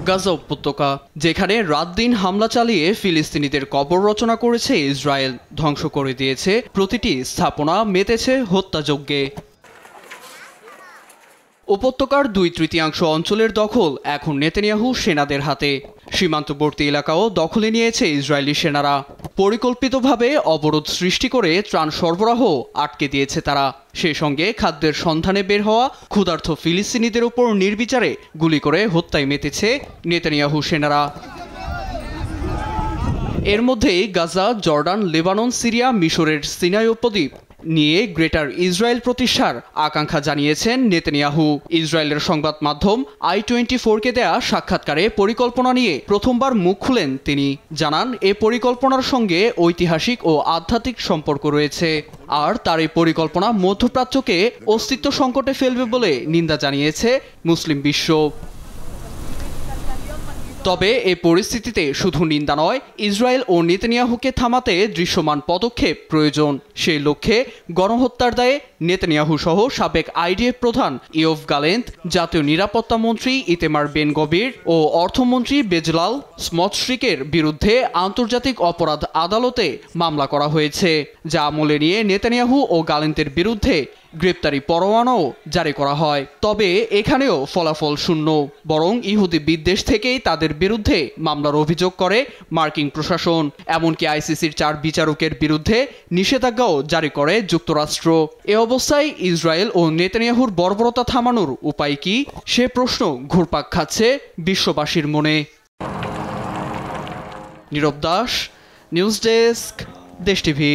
গাজা উপত্যকা, যেখানে রাত দিন হামলা চালিয়ে ফিলিস্তিনিদের কবর রচনা করেছে ইসরায়েল, ধ্বংস করে দিয়েছে প্রতিটি স্থাপনা, মেতেছে হত্যাযজ্ঞে। উপত্যকার 2/3 অঞ্চলের দখল এখন নেতানিয়াহু সেনাদের হাতে। সীমান্তবর্তী এলাকাও দখলে নিয়েছে ইসরায়েলি সেনারা। পরিকল্পিতভাবে অবরোধ সৃষ্টি করে ত্রাণ সরবরাহ আটকে দিয়েছে তারা। সেই সঙ্গে খাদ্যের সন্ধানে বের হওয়া ক্ষুধার্ত ফিলিস্তিনিদের উপর নির্বিচারে গুলি করে হত্যায় মেতেছে নেতানিয়াহু সেনারা। এর মধ্যেই গাজা, জর্ডান, লেবানন, সিরিয়া, মিশরের সিনাই উপদ্বীপ নিয়ে গ্রেটার ইসরায়েল প্রতিষ্ঠার আকাঙ্ক্ষা জানিয়েছেন নেতানিয়াহু। ইসরায়েলের সংবাদ মাধ্যম i24কে দেয়া সাক্ষাৎকারে পরিকল্পনা নিয়ে প্রথমবার মুখ খুলেন তিনি। জানান, এ পরিকল্পনার সঙ্গে ঐতিহাসিক ও আধ্যাত্মিক সম্পর্ক রয়েছে, আর তার এই পরিকল্পনা মধ্যপ্রাচ্যকে অস্তিত্ব সংকটে ফেলবে বলে নিন্দা জানিয়েছে মুসলিম বিশ্ব। তবে এই পরিস্থিতিতে শুধু নিন্দা নয়, ইসরায়েল ও নেতানিয়াহুকে থামাতে দৃশ্যমান পদক্ষেপ প্রয়োজন। সেই লক্ষ্যে গণহত্যার দায়ে নেতানিয়াহু সহ সাবেক আইডিএফ প্রধান ইয়োভ গালেন্ট, জাতীয় নিরাপত্তা মন্ত্রী ইতেমার বেন গভির ও অর্থমন্ত্রী বেজলাল স্মট্রিকের বিরুদ্ধে আন্তর্জাতিক অপরাধ আদালতে মামলা করা হয়েছে, যা আমলে নিয়ে নেতানিয়াহু ও গালেন্টের বিরুদ্ধে গ্রেপ্তারি পরোয়ানাও জারি করা হয়। তবে এখানেও ফলাফল শূন্য, বরং ইহুদি বিদ্বেষ থেকেই তাদের বিরুদ্ধে মামলার অভিযোগ করে মার্কিন প্রশাসন। এমনকি আইসিসির 4 বিচারকের বিরুদ্ধে নিষেধাজ্ঞাও জারি করে যুক্তরাষ্ট্র। এ অবস্থায় ইসরায়েল ও নেতানিয়াহুর বর্বরতা থামানোর উপায় কি, সে প্রশ্ন ঘুরপাক খাচ্ছে বিশ্ববাসীর মনে। নীরব দাস, নিউজ ডেস্ক, দেশ টিভি।